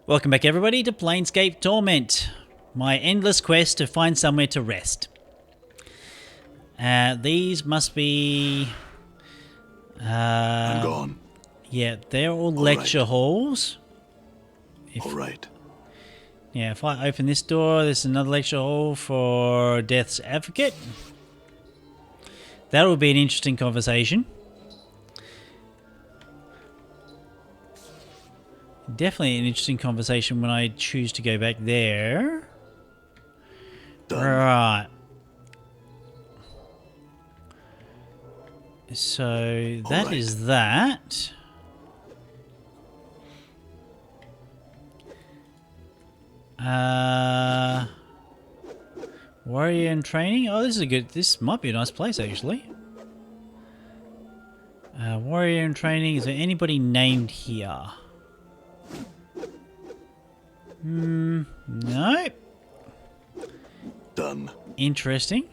Welcome back everybody to Planescape Torment, my endless quest to find somewhere to rest. These must be... I'm gone. Yeah, they're all lecture halls. Alright. Yeah, if I open this door, there's another lecture hall for Death's Advocate. That will be an interesting conversation. Definitely an interesting conversation when I choose to go back there. Done. Right. So that is that. Warrior in training. Oh, this is a good. This might be a nice place actually. Warrior in training. Is there anybody named here? No. Done. Interesting.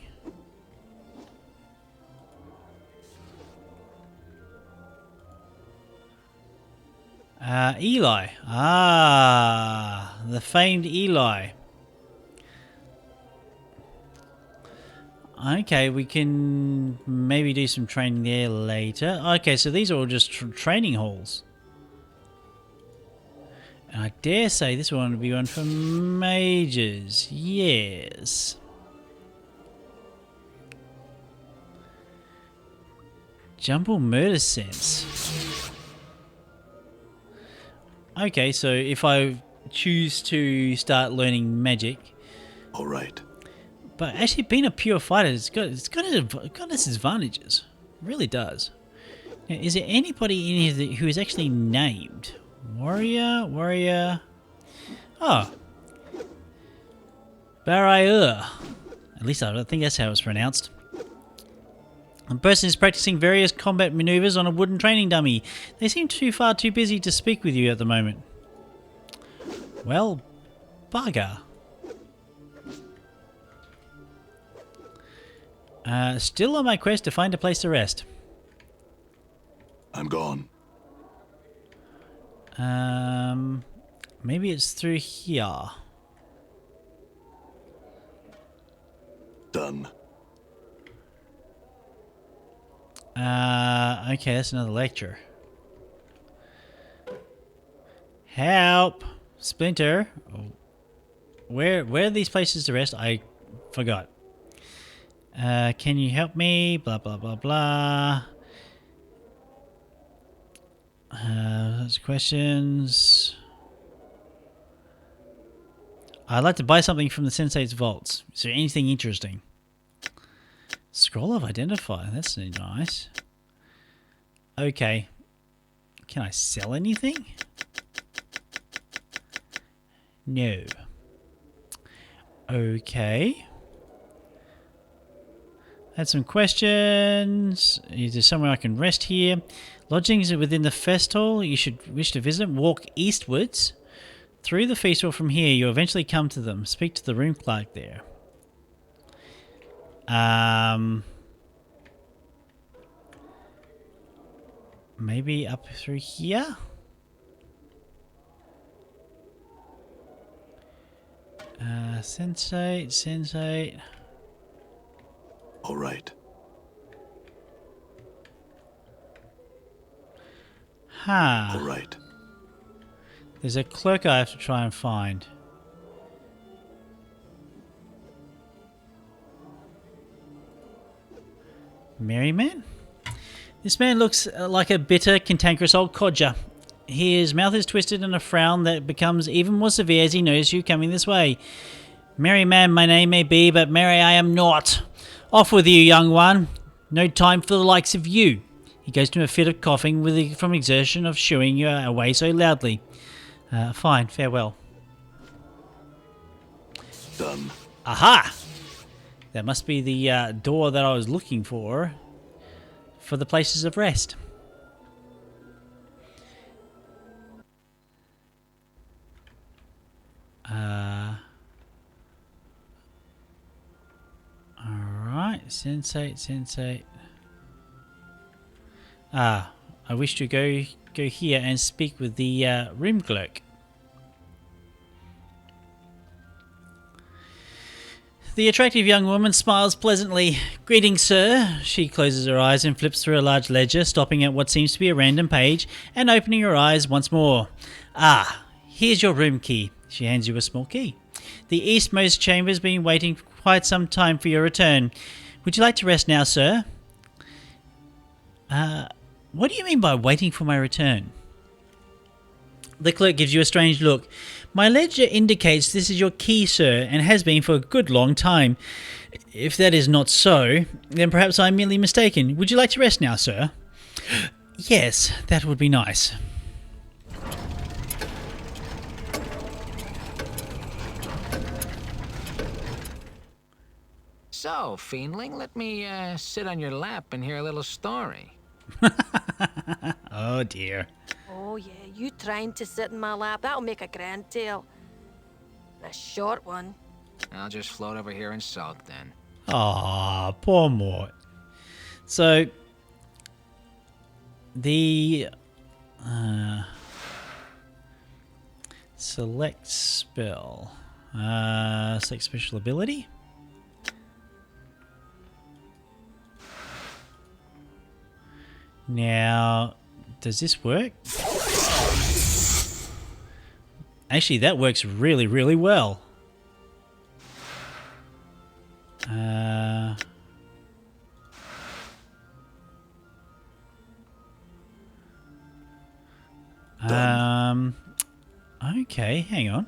Eli. Ah, the famed Eli. Okay, we can maybe do some training there later. Okay, so these are all just training halls. And I dare say this one would be one for mages. Yes. Jumble murder sense. Okay, so if I choose to start learning magic. Alright. But actually being a pure fighter, it's got its advantages. It really does. Now, is there anybody in here who is actually named? Warrior. Oh. Barrier. At least I think that's how it's pronounced. The person is practicing various combat maneuvers on a wooden training dummy. They seem too busy to speak with you at the moment. Well, bugger. Still on my quest to find a place to rest. I'm gone. Maybe it's through here. Done. Okay, that's another lecture. Help! Splinter. Where are these places to rest? I forgot. Can you help me? Blah, blah, blah, blah. Those questions. I'd like to buy something from the Sensei's vaults. Is there anything interesting? Scroll of Identify. That's nice. Okay. Can I sell anything? No. Okay. Had some questions. Is there somewhere I can rest here? Lodgings are within the Festhall. You should wish to visit. Walk eastwards. Through the feast hall from here, you'll eventually come to them. Speak to the room clerk there. Maybe up through here? Sensei. Alright. Huh. Alright. There's a clerk I have to try and find. Merryman? This man looks like a bitter, cantankerous old codger. His mouth is twisted in a frown that becomes even more severe as he knows you coming this way. Merry man my name may be, but merry I am not. Off with you, young one. No time for the likes of you. He goes to a fit of coughing from exertion of shooing you away so loudly. Fine, farewell. Done. Aha! That must be the door that I was looking for the places of rest. Alright, Sensei. I wish to go here and speak with the room clerk. The attractive young woman smiles pleasantly. "Greetings, sir." She closes her eyes and flips through a large ledger, stopping at what seems to be a random page and opening her eyes once more. "Ah, here's your room key." She hands you a small key. "The eastmost chamber's been waiting quite some time for your return. Would you like to rest now, sir?" What do you mean by waiting for my return? The clerk gives you a strange look. "My ledger indicates this is your key, sir, and has been for a good long time. If that is not so, then perhaps I'm merely mistaken. Would you like to rest now, sir?" "Yes, that would be nice." So, Fiendling, let me sit on your lap and hear a little story. Oh dear. Oh yeah, you trying to sit in my lap, that'll make a grand tale. And a short one. I'll just float over here and sulk then. Ah, poor Mort. So, the select spell. Select special ability. Now, does this work? Actually, that works really, really well. Okay, hang on.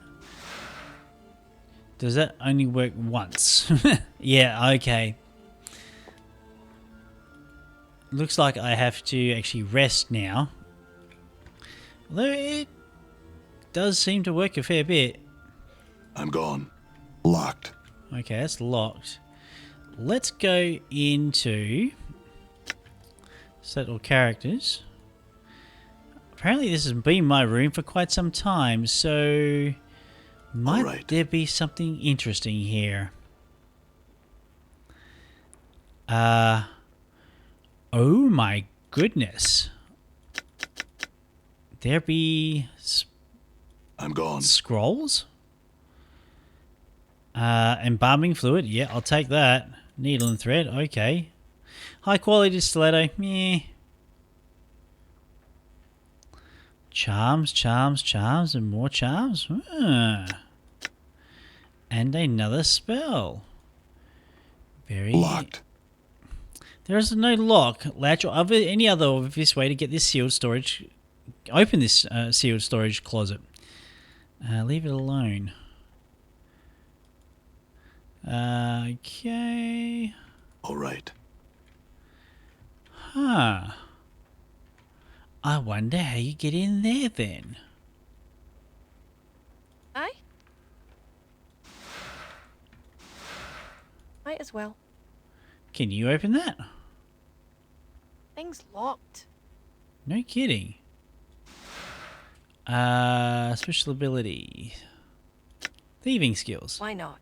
Does that only work once? Yeah, okay. Looks like I have to actually rest now. Although it does seem to work a fair bit. I'm gone. Locked. Okay, that's locked. Let's go into settle characters. Apparently this has been my room for quite some time, so might there be something interesting here? Oh my goodness. There be I'm gone. Scrolls? Embalming fluid, yeah, I'll take that. Needle and thread, okay. High quality stiletto, meh. Charms, charms, charms, and more charms. And another spell. Very locked. There is no lock, latch, or any other obvious way to get this sealed storage. Open this sealed storage closet. Leave it alone. Okay. All right. Huh. I wonder how you get in there then. Aye? Might as well. Can you open that? Thing's locked. No kidding. Special ability. Thieving skills. Why not?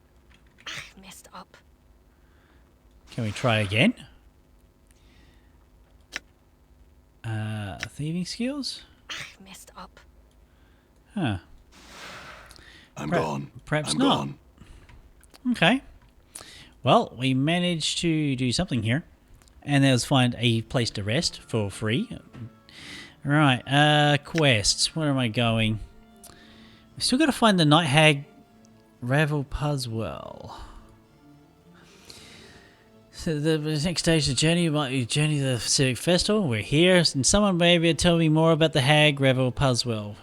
Ah, messed up. Can we try again? Thieving skills? Ah, messed up. Huh. I'm gone. Perhaps I'm not. gone. Okay. Well, we managed to do something here. And that was find a place to rest for free. Right, quests. Where am I going? We still got to find the Night Hag Ravel Puzzwell. So the next stage of the journey might be journey to the Civic Festhall. We're here, and someone may be able to tell me more about the Hag Ravel Puzzwell.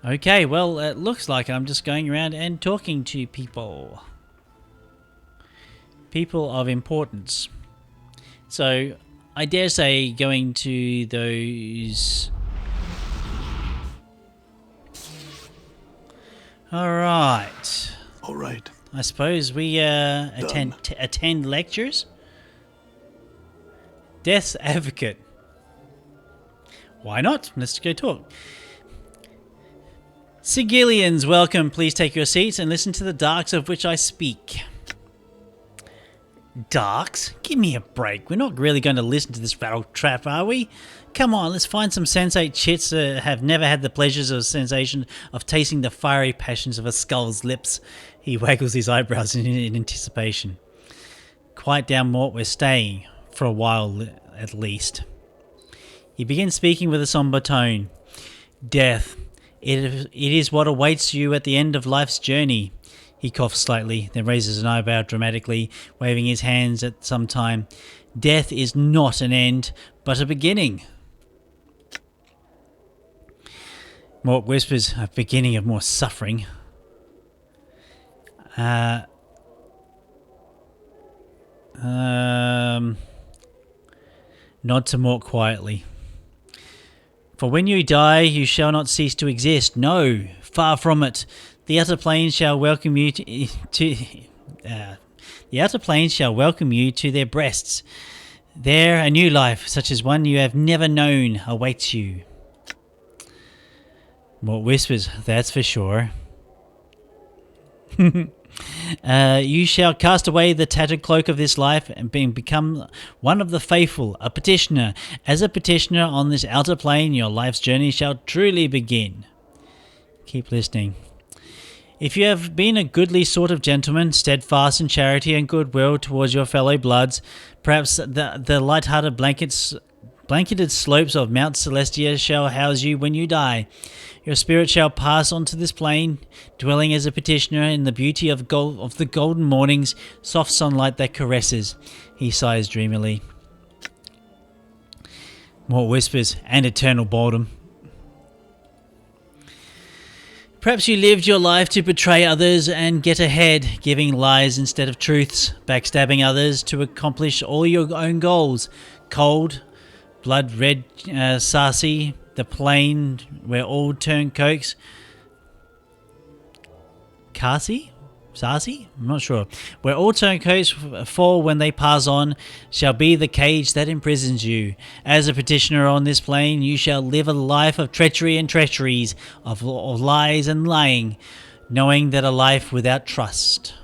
Okay, well, it looks like I'm just going around and talking to people. People of importance. So, I dare say going to those... Alright. All right. I suppose we attend lectures. Death's Advocate. Why not? Let's go talk. Sigillians, welcome. Please take your seats and listen to the darks of which I speak. Darks, give me a break. We're not really going to listen to this rattle trap, are we? Come on, let's find some sensate chits that have never had the pleasures or sensation of tasting the fiery passions of a skull's lips. He waggles his eyebrows in anticipation. Quiet down, Mort, we're staying. For a while, at least. He begins speaking with a somber tone. Death. It is what awaits you at the end of life's journey. He coughs slightly, then raises an eyebrow dramatically, waving his hands at some time. Death is not an end, but a beginning. Mort whispers, a beginning of more suffering. Nod to Mort quietly. For when you die, you shall not cease to exist. No, far from it. The outer planes shall welcome you to the outer planes shall welcome you to their breasts. There, a new life, such as one you have never known, awaits you. Mort whispers, that's for sure. You shall cast away the tattered cloak of this life and become one of the faithful, a petitioner. As a petitioner on this outer plane, your life's journey shall truly begin. Keep listening. If you have been a goodly sort of gentleman, steadfast in charity and goodwill towards your fellow bloods, perhaps the light-hearted blanketed slopes of Mount Celestia shall house you when you die. Your spirit shall pass onto this plane, dwelling as a petitioner in the beauty of the golden mornings, soft sunlight that caresses. He sighs dreamily. Mort whispers, and eternal boredom. Perhaps you lived your life to betray others and get ahead, giving lies instead of truths, backstabbing others to accomplish all your own goals. Cold, blood-red, Sarsi, the plane where all turn cokes. Kasi? Sarsi? I'm not sure. Where all turncoats fall when they pass on shall be the cage that imprisons you. As a petitioner on this plane, you shall live a life of treachery and treacheries, of lies and lying, knowing that a life without trust.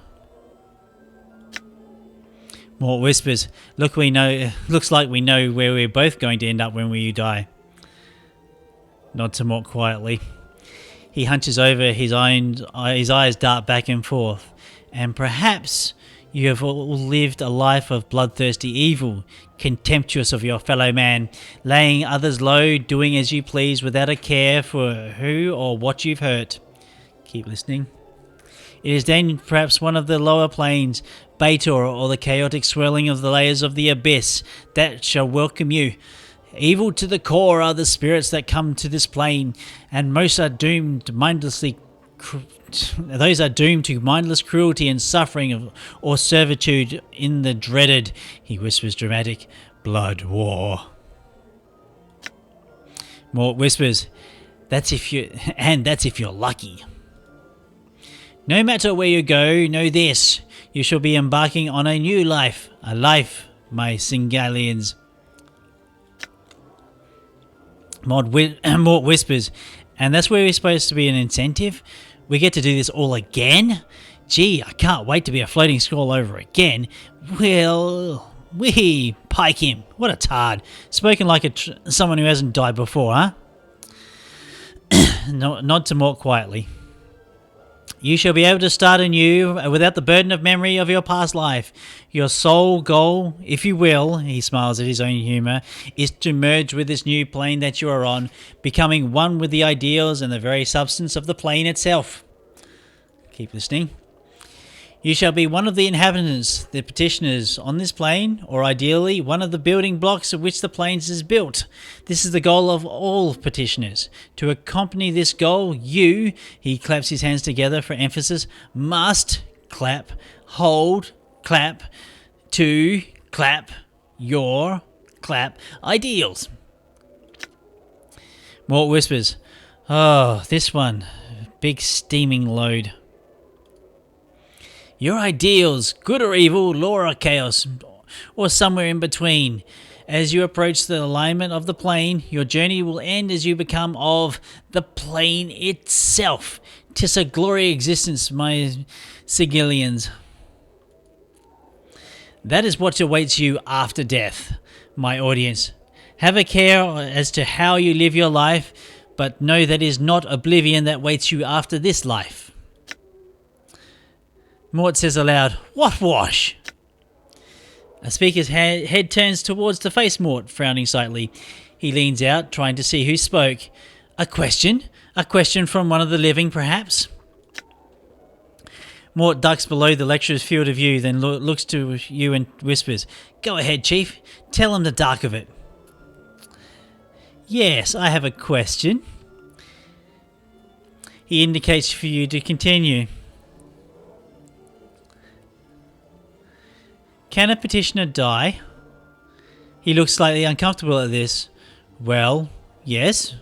Mort whispers, looks like we know where we're both going to end up when we die. Nod to Mort quietly. He hunches over, his eyes dart back and forth. And perhaps you have all lived a life of bloodthirsty evil, contemptuous of your fellow man, laying others low, doing as you please without a care for who or what you've hurt. Keep listening. It is then perhaps one of the lower planes, Baitor, or the chaotic swirling of the layers of the abyss, that shall welcome you. Evil to the core are the spirits that come to this plane, and most are doomed to mindless cruelty and suffering or servitude in the dreaded, he whispers dramatic, blood war. Mort whispers, that's if you're lucky. No matter where you go, know this, you shall be embarking on a new life, my Singalians. Mort whispers, and that's where we're supposed to be an incentive? We get to do this all again? Gee, I can't wait to be a floating scroll over again. Well, we pike him. What a tard. Spoken like someone who hasn't died before, huh? Nod to Mort quietly. You shall be able to start anew without the burden of memory of your past life. Your sole goal, if you will, he smiles at his own humour, is to merge with this new plane that you are on, becoming one with the ideals and the very substance of the plane itself. Keep listening. You shall be one of the inhabitants, the petitioners on this plane, or ideally one of the building blocks of which the plane is built. This is the goal of all petitioners. To accompany this goal, you, he claps his hands together for emphasis, must clap, hold, clap, to clap, your clap ideals. Mort whispers, oh, this one, big steaming load. Your ideals, good or evil, law or chaos, or somewhere in between. As you approach the alignment of the plane, your journey will end as you become of the plane itself. 'Tis a glory existence, my Sigillians. That is what awaits you after death, my audience. Have a care as to how you live your life, but know that is not oblivion that waits you after this life. Mort says aloud, "What wash?" A speaker's head turns towards to face Mort, frowning slightly. He leans out, trying to see who spoke. A question? A question from one of the living, perhaps? Mort ducks below the lecturer's field of view, then looks to you and whispers, "Go ahead, Chief. Tell him the dark of it." "Yes, I have a question." He indicates for you to continue. "Can a petitioner die?" He looks slightly uncomfortable at this. "Well, yes."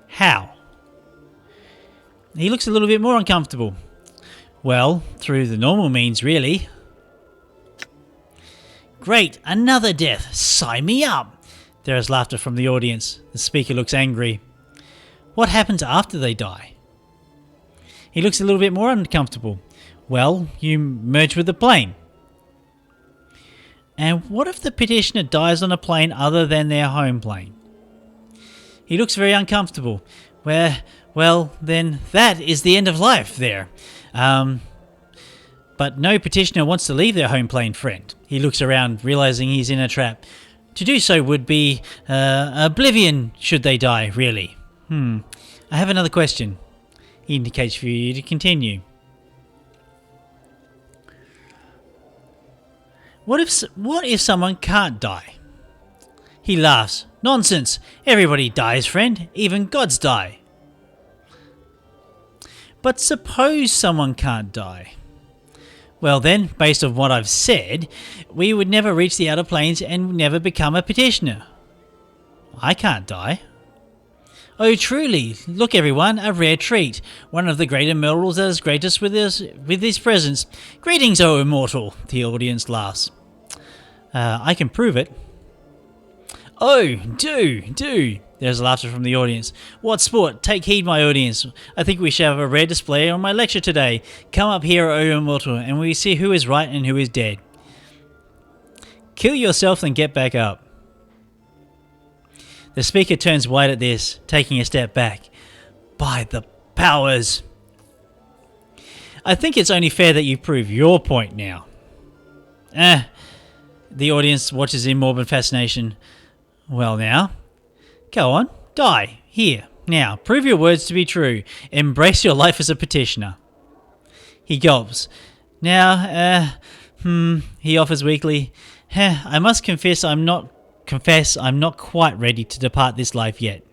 "How?" He looks a little bit more uncomfortable. "Well, through the normal means, really." "Great, another death. Sign me up." There is laughter from the audience. The speaker looks angry. "What happens after they die?" He looks a little bit more uncomfortable. "Well, you merge with the plane." "And what if the petitioner dies on a plane other than their home plane?" He looks very uncomfortable. Well, then that is the end of life there. But no petitioner wants to leave their home plane, friend. He looks around, realizing he's in a trap. To do so would be oblivion should they die, really. I have another question. He indicates for you to continue. What if someone can't die? He laughs. "Nonsense. Everybody dies, friend. Even gods die." "But suppose someone can't die." "Well then, based on what I've said, we would never reach the outer planes and never become a petitioner." "I can't die." "Oh, truly. Look, everyone, a rare treat. One of the great immortals that is greatest with his presence. Greetings, O immortal." The audience laughs. "I can prove it." "Oh, do. There's laughter from the audience. "What sport? Take heed, my audience. I think we shall have a rare display on my lecture today. Come up here, O immortal, and we see who is right and who is dead." "Kill yourself and get back up." The speaker turns white at this, taking a step back. "By the powers. I think it's only fair that you prove your point now." The audience watches in morbid fascination. "Well now. Go on, die. Here, now, prove your words to be true. Embrace your life as a petitioner." He gulps. "Now, he offers weakly. I must confess I'm not quite ready to depart this life yet."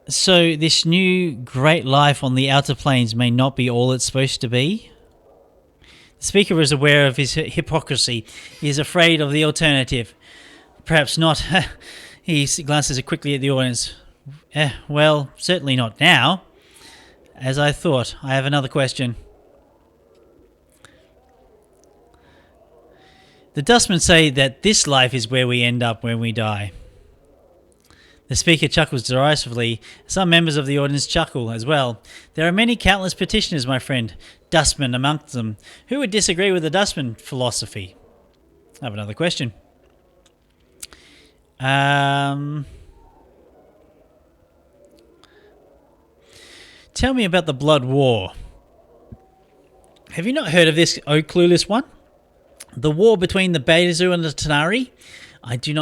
"So this new great life on the outer planes may not be all it's supposed to be?" The speaker is aware of his hypocrisy. He is afraid of the alternative. "Perhaps not." He glances quickly at the audience. "Well, certainly not now." "As I thought. I have another question." "The dustmen say that this life is where we end up when we die." The speaker chuckles derisively. Some members of the audience chuckle as well. "There are many countless petitioners, my friend. Dustmen amongst them. Who would disagree with the dustman philosophy?" I have another question. "Tell me about the Blood War. Have you not heard of this, O clueless one? The war between the Bezu and the Tanari? I do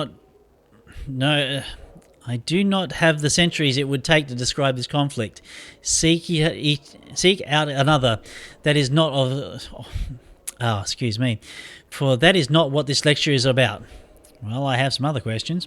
not have the centuries it would take to describe this conflict. Seek out another that is not of... excuse me. For that is not what this lecture is about." Well, I have some other questions.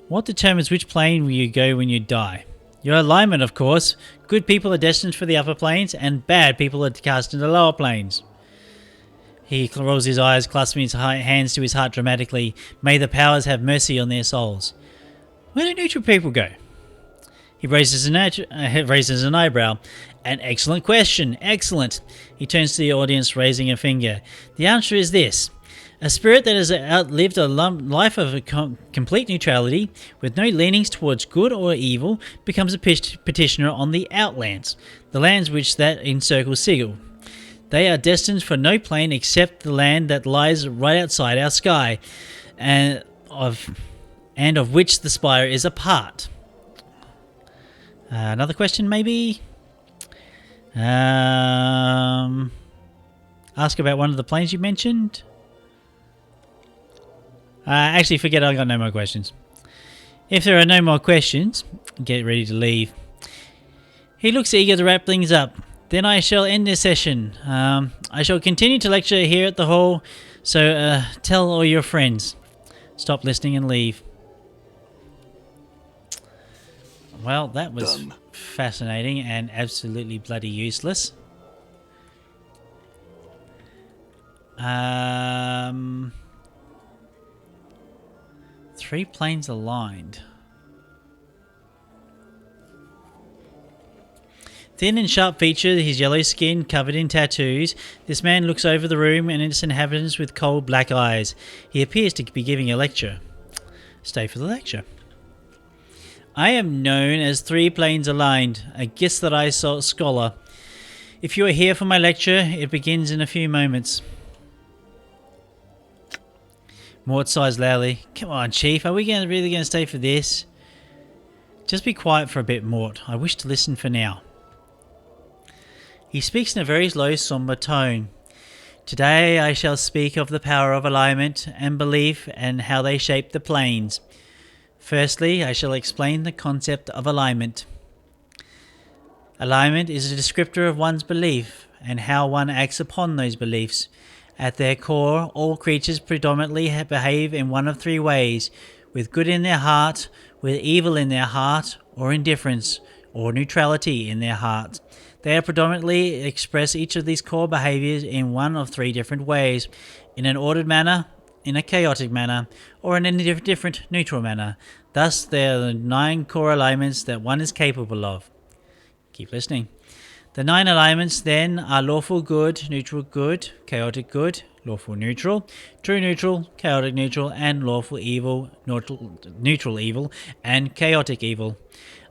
What determines which plane will you go when you die? Your alignment, of course. Good people are destined for the upper planes, and bad people are cast in the lower planes. He rolls his eyes, clasping his hands to his heart dramatically. May the powers have mercy on their souls. Where do neutral people go? He raises an eyebrow. An excellent question. Excellent. He turns to the audience, raising a finger. The answer is this. A spirit that has outlived a life of complete neutrality, with no leanings towards good or evil, becomes a petitioner on the Outlands, the lands which that encircle Sigil. They are destined for no plane except the land that lies right outside our sky, and of which the spire is a part. Another question, maybe? Ask about one of the planes you mentioned. Actually, forget I got no more questions. If there are no more questions, get ready to leave. He looks eager to wrap things up. Then I shall end this session. I shall continue to lecture here at the hall, so tell all your friends. Stop listening and leave. Well, that was fascinating and absolutely bloody useless. 3 planes aligned. Thin and sharp featured, his yellow skin covered in tattoos, this man looks over the room and its inhabitants with cold black eyes. He appears to be giving a lecture. Stay for the lecture. I am known as 3 planes aligned, a guess that I saw scholar. If you are here for my lecture, it begins in a few moments. Mort sighs loudly. Come on, Chief, are we really going to stay for this? Just be quiet for a bit, Mort. I wish to listen for now. He speaks in a very low, somber tone. Today I shall speak of the power of alignment and belief and how they shape the planes. Firstly, I shall explain the concept of alignment. Alignment is a descriptor of one's belief and how one acts upon those beliefs. At their core, all creatures predominantly behave in one of 3 ways, with good in their heart, with evil in their heart, or indifference, or neutrality in their heart. They predominantly express each of these core behaviors in one of 3 different ways, in an ordered manner, in a chaotic manner, or in a different neutral manner. Thus, there are the 9 core alignments that one is capable of. Keep listening. The 9 alignments then are lawful good, neutral good, chaotic good, lawful neutral, true neutral, chaotic neutral, and lawful evil, neutral evil, and chaotic evil.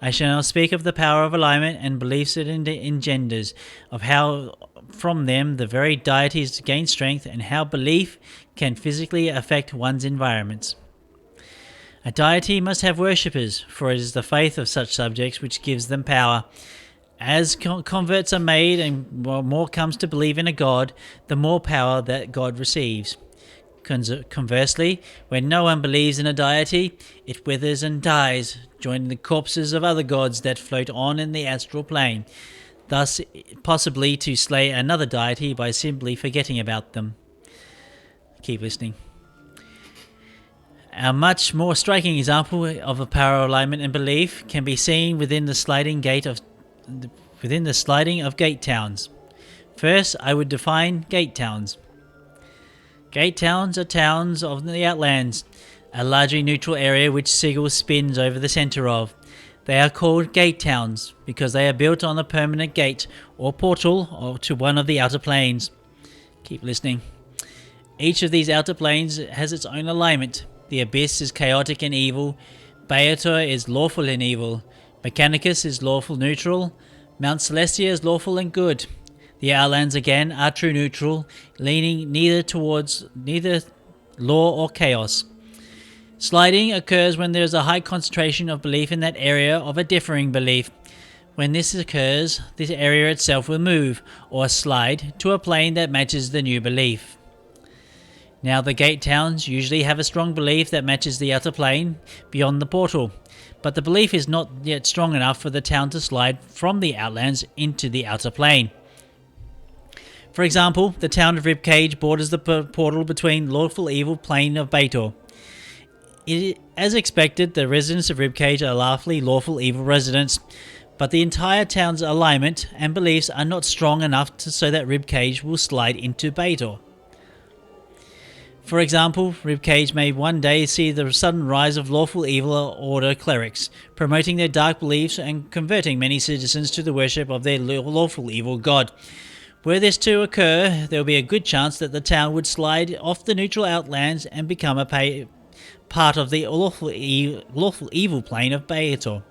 I shall now speak of the power of alignment and beliefs it engenders, of how from them the very deities gain strength, and how belief can physically affect one's environments. A deity must have worshippers, for it is the faith of such subjects which gives them power. As converts are made and more comes to believe in a god, the more power that god receives. Conversely, when no one believes in a deity, it withers and dies, joining the corpses of other gods that float on in the astral plane, thus possibly to slay another deity by simply forgetting about them. Keep listening. A much more striking example of the power of alignment and belief can be seen within the sliding of gate towns. First, I would define gate towns. Gate towns are towns of the Outlands, a largely neutral area which Sigil spins over the centre of. They are called gate towns because they are built on a permanent gate or portal to one of the outer planes. Keep listening. Each of these outer planes has its own alignment. The Abyss is chaotic and evil. Beator is lawful and evil. Mechanicus is lawful neutral. Mount Celestia is lawful and good. The Outlands again are true neutral, leaning neither law or chaos. Sliding occurs when there is a high concentration of belief in that area of a differing belief. When this occurs, this area itself will move, or slide, to a plane that matches the new belief. Now the gate towns usually have a strong belief that matches the outer plane beyond the portal, but the belief is not yet strong enough for the town to slide from the Outlands into the outer plane. For example, the town of Ribcage borders the portal between lawful evil plane of Beator. As expected, the residents of Ribcage are lawful evil residents, but the entire town's alignment and beliefs are not strong enough so that Ribcage will slide into Beator. For example, Ribcage may one day see the sudden rise of lawful evil order clerics, promoting their dark beliefs and converting many citizens to the worship of their lawful evil god. Were this to occur, there would be a good chance that the town would slide off the neutral outlands and become a part of the lawful evil plane of Baator.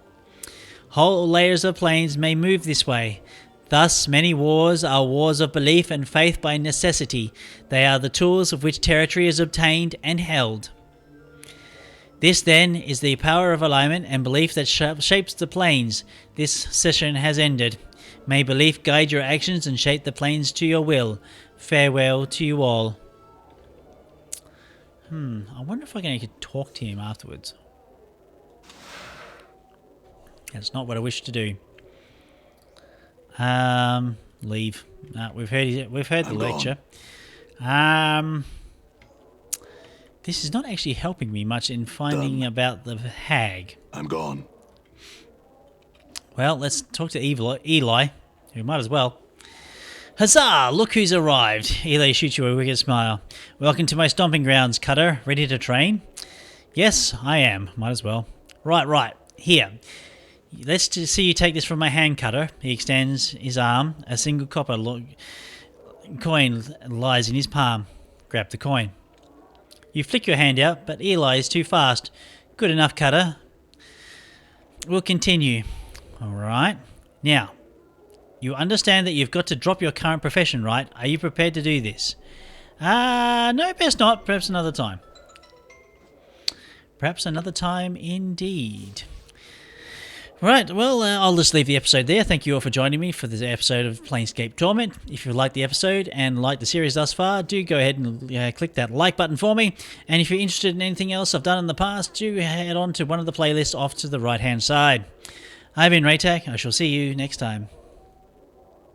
Whole layers of planes may move this way. Thus, many wars are wars of belief and faith by necessity. They are the tools of which territory is obtained and held. This, then, is the power of alignment and belief that shapes the planes. This session has ended. May belief guide your actions and shape the planes to your will. Farewell to you all. I wonder if I can actually talk to him afterwards. That's not what I wish to do. Leave. No, we've heard the lecture. This is not actually helping me much in finding about the hag. I'm gone. Well, let's talk to Eli. We might as well. Huzzah! Look who's arrived. Eli shoots you a wicked smile. Welcome to my stomping grounds, Cutter. Ready to train? Yes, I am. Might as well. Right. Here. Let's see you take this from my hand, Cutter. He extends his arm. A single copper coin lies in his palm. Grab the coin. You flick your hand out, but Eli is too fast. Good enough, Cutter. We'll continue. Alright. Now, you understand that you've got to drop your current profession, right? Are you prepared to do this? No, best not. Perhaps another time. Perhaps another time indeed. Right, well, I'll just leave the episode there. Thank you all for joining me for this episode of Planescape Torment. If you liked the episode and liked the series thus far, do go ahead and click that like button for me. And if you're interested in anything else I've done in the past, do head on to one of the playlists off to the right-hand side. I've been Raetac. I shall see you next time.